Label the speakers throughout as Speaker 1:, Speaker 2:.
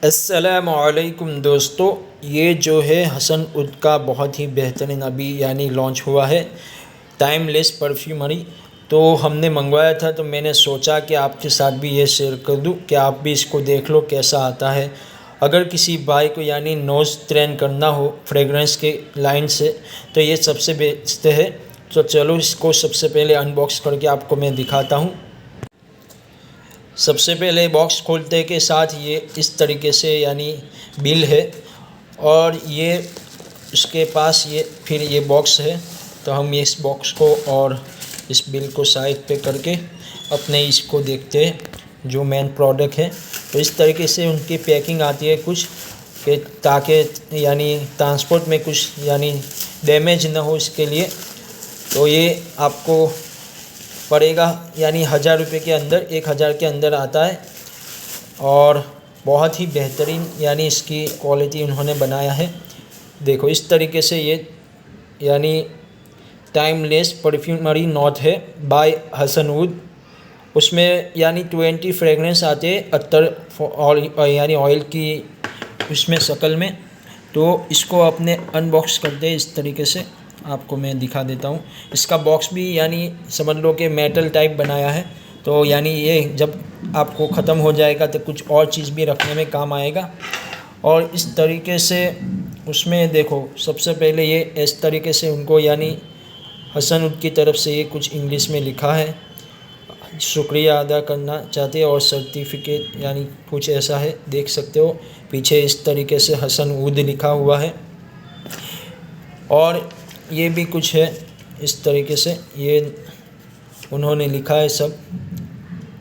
Speaker 1: अस्सलामुअलैकुम दोस्तों, ये जो है हसन उद का बहुत ही बेहतरीन अभी लॉन्च हुआ है टाइमलेस परफ्यूमरी। तो हमने मंगवाया था, तो मैंने सोचा कि आपके साथ भी ये शेयर कर दूं कि आप भी इसको देख लो कैसा आता है। अगर किसी भाई को नोज़ ट्रेन करना हो फ्रेगरेंस के लाइन से, तो ये सबसे बेस्ट है। तो चलो इसको सबसे पहले अनबॉक्स करके आपको मैं दिखाता हूँ। सबसे पहले बॉक्स खोलते के साथ ये इस तरीके से बिल है, और ये उसके पास ये फिर ये बॉक्स है। तो हम इस बॉक्स को और इस बिल को साइड पे करके अपने इसको देखते हैं जो मेन प्रोडक्ट है। तो इस तरीके से उनकी पैकिंग आती है कुछ कि ताकि ट्रांसपोर्ट में कुछ डैमेज ना हो, इसके लिए। तो ये आपको पड़ेगा 1000 रुपये के अंदर, 1000 के अंदर आता है। और बहुत ही बेहतरीन इसकी क्वालिटी उन्होंने बनाया है। देखो इस तरीके से ये टाइमलेस परफ्यूमरी नोट है बाय हसन उद। उसमें 20 फ्रेगरेंस आते हैं अत्तर ऑयल की उसमें शक्ल में। तो इसको अपने अनबॉक्स करते हैं इस तरीके से, आपको मैं दिखा देता हूँ। इसका बॉक्स भी समझ लो कि मेटल टाइप बनाया है। तो ये जब आपको ख़त्म हो जाएगा तो कुछ और चीज़ भी रखने में काम आएगा। और इस तरीके से उसमें देखो, सबसे पहले ये इस तरीके से उनको हसन उद की तरफ से ये कुछ इंग्लिश में लिखा है, शुक्रिया अदा करना चाहते हैं, और सर्टिफिकेट कुछ ऐसा है, देख सकते हो। पीछे इस तरीके से हसन उद लिखा हुआ है। और ये भी कुछ है इस तरीके से, ये उन्होंने लिखा है सब,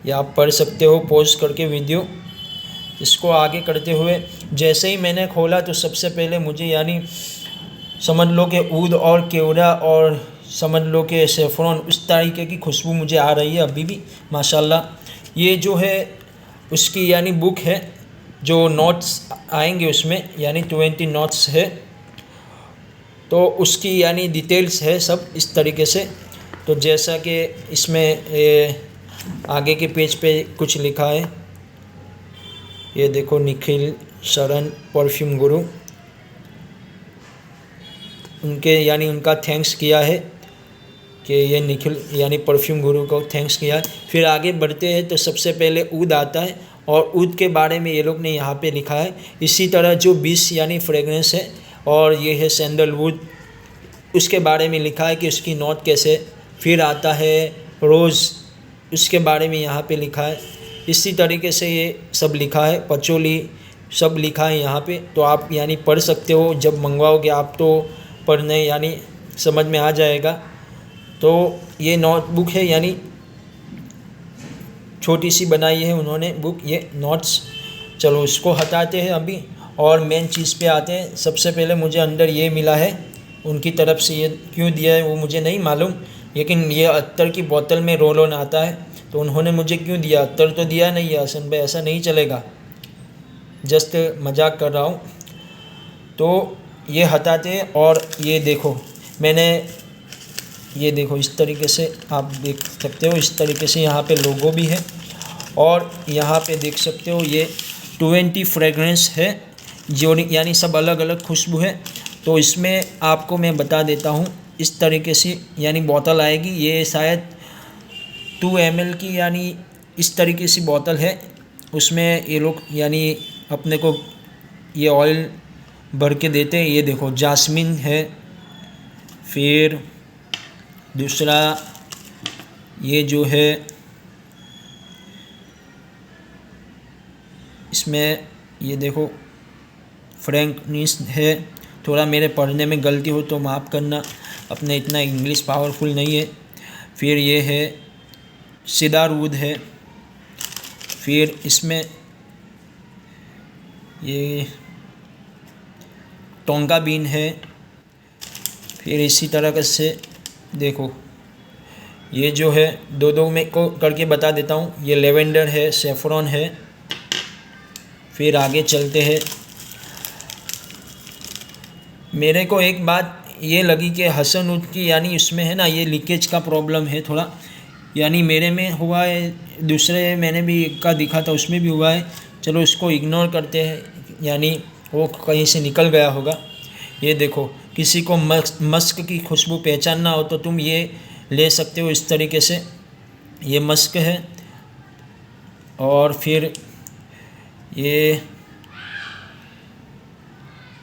Speaker 1: ये आप पढ़ सकते हो पॉज करके वीडियो। इसको आगे करते हुए जैसे ही मैंने खोला तो सबसे पहले मुझे समझ लो कि ऊद और केवड़ा और समझ लो कि सेफ्रॉन, उस तरीके की खुशबू मुझे आ रही है अभी भी माशाल्लाह। ये जो है उसकी बुक है, जो नोट्स आएंगे उसमें 20 नोट्स है, तो उसकी डिटेल्स है सब इस तरीके से। तो जैसा कि इसमें आगे के पेज पे कुछ लिखा है, ये देखो, निखिल शरण परफ्यूम गुरु, उनके उनका थैंक्स किया है कि ये निखिल परफ्यूम गुरु को थैंक्स किया है। फिर आगे बढ़ते हैं तो सबसे पहले ऊद आता है, और ऊद के बारे में ये लोग ने यहाँ पे लिखा है। इसी तरह जो 20 फ्रेगरेंस है, और ये है सैंडलवुड, उसके बारे में लिखा है कि उसकी नोट कैसे। फिर आता है रोज़, उसके बारे में यहाँ पे लिखा है। इसी तरीके से ये सब लिखा है, पचोली सब लिखा है यहाँ पे। तो आप पढ़ सकते हो, जब मंगवाओगे आप तो पढ़ने समझ में आ जाएगा। तो ये नोटबुक है, छोटी सी बनाई है उन्होंने बुक, ये नोट्स। चलो इसको हटाते हैं अभी, और मेन चीज़ पे आते हैं। सबसे पहले मुझे अंदर ये मिला है, उनकी तरफ से ये क्यों दिया है वो मुझे नहीं मालूम, लेकिन ये अत्तर की बोतल में रोल ऑन आता है। तो उन्होंने मुझे क्यों दिया, अत्तर तो दिया नहीं है हसन भाई, ऐसा नहीं चलेगा, जस्ट मजाक कर रहा हूँ। तो ये हटाते हैं, और ये देखो मैंने, ये देखो इस तरीके से आप देख सकते हो, इस तरीके से यहाँ पे लोगो भी है, और यहाँ पे देख सकते हो ये 20 फ्रेगरेंस है, जो सब अलग अलग खुशबू है। तो इसमें आपको मैं बता देता हूँ, इस तरीके से बोतल आएगी। ये शायद 2 ml की इस तरीके से बोतल है। उसमें ये लोग अपने को ये ऑयल भर के देते हैं। ये देखो जास्मिन है, फिर दूसरा ये जो है इसमें ये देखो फ्रैंकनिस है। थोड़ा मेरे पढ़ने में गलती हो तो माफ़ करना, अपने इतना इंग्लिश पावरफुल नहीं है। फिर ये है सिदारूद है, फिर इसमें ये टोंगा बीन है। फिर इसी तरह से देखो, ये जो है दो में को करके बता देता हूँ। ये लेवेंडर है, सेफ्रॉन है। फिर आगे चलते हैं। मेरे को एक बात ये लगी कि हसन उद की उसमें है ना, ये लीकेज का प्रॉब्लम है थोड़ा, मेरे में हुआ है, दूसरे मैंने भी एक का दिखा था उसमें भी हुआ है। चलो इसको इग्नोर करते हैं, यानी वो कहीं से निकल गया होगा। ये देखो, किसी को मस्क की खुशबू पहचानना हो तो तुम ये ले सकते हो इस तरीके से। ये मस्क है। और फिर ये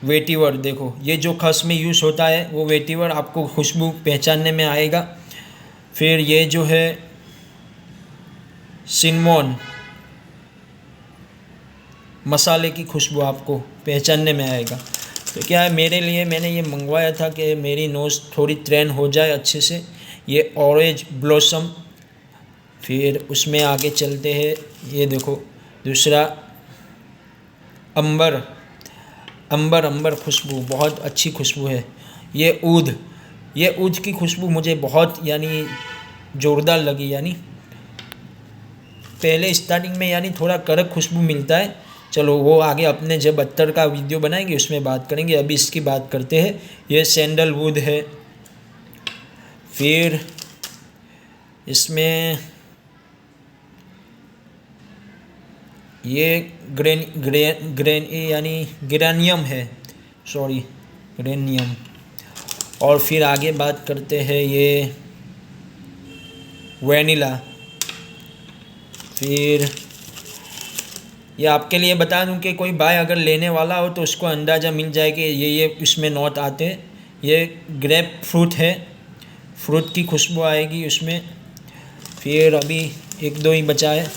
Speaker 1: वेटिवर, देखो ये जो खस में यूज़ होता है वो वेटिवर आपको खुशबू पहचानने में आएगा। फिर ये जो है सिनमोन, मसाले की खुशबू आपको पहचानने में आएगा। तो क्या है, मेरे लिए मैंने ये मंगवाया था कि मेरी नोज़ थोड़ी ट्रेन हो जाए अच्छे से। ये ऑरेंज ब्लॉसम। फिर उसमें आगे चलते हैं, ये देखो दूसरा अंबर। अंबर खुशबू बहुत अच्छी खुशबू है। ये ऊद की खुशबू मुझे बहुत यानी ज़ोरदार लगी। यानी पहले स्टार्टिंग में यानी थोड़ा कड़क खुशबू मिलता है। चलो वो आगे अपने जब अत्तर का वीडियो बनाएंगे उसमें बात करेंगे, अभी इसकी बात करते हैं। ये सैंडलवुड है। फिर इसमें ये ग्रेनियम है, सॉरी ग्रेनियम। और फिर आगे बात करते हैं ये वैनिला। फिर ये आपके लिए बता दूं कि कोई भाई अगर लेने वाला हो तो उसको अंदाज़ा मिल जाए कि ये इसमें नोट आते हैं। ये ग्रेप फ्रूट है, फ्रूट की खुशबू आएगी उसमें। फिर अभी 1-2 ही बचा है।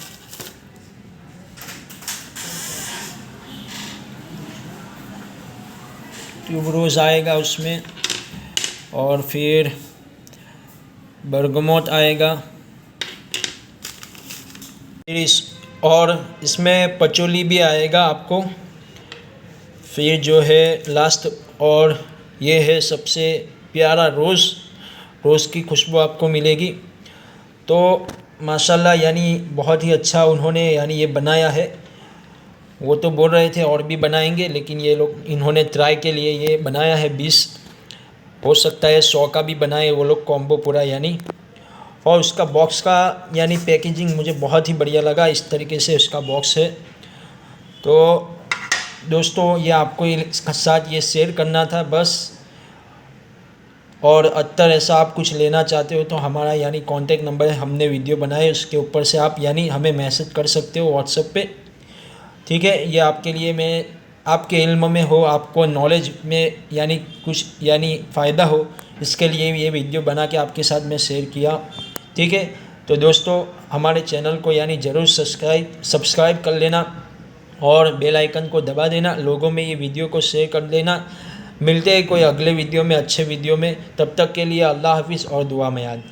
Speaker 1: ट्यूबरोज आएगा उसमें। और फिर बर्गमोट आएगा। फिर और इसमें पचोली भी आएगा आपको। फिर जो है लास्ट, और ये है सबसे प्यारा रोज़ की खुशबू आपको मिलेगी। तो माशाल्लाह यानी बहुत ही अच्छा उन्होंने यानी ये बनाया है। वो तो बोल रहे थे और भी बनाएंगे, लेकिन इन्होंने ट्राई के लिए ये बनाया है 20। हो सकता है 100 का भी बनाए वो लोग कॉम्बो पूरा यानी। और उसका बॉक्स का यानी पैकेजिंग मुझे बहुत ही बढ़िया लगा, इस तरीके से उसका बॉक्स है। तो दोस्तों ये आपको इसके साथ ये शेयर करना था बस। और अत्तर ऐसा आप कुछ लेना चाहते हो तो हमारा यानी कॉन्टैक्ट नंबर है, हमने वीडियो बनाए उसके ऊपर से आप यानी हमें मैसेज कर सकते हो व्हाट्सएप पे। ठीक है, ये आपके लिए मैं आपके इल्म में हो, आपको नॉलेज में यानी कुछ यानी फ़ायदा हो, इसके लिए ये वीडियो बना के आपके साथ मैं शेयर किया। ठीक है, तो दोस्तों हमारे चैनल को यानी ज़रूर सब्सक्राइब कर लेना और बेल आइकन को दबा देना। लोगों में ये वीडियो को शेयर कर देना। मिलते हैं कोई अगले वीडियो में, अच्छे वीडियो में। तब तक के लिए अल्लाह हाफिज़ और दुआ में याद।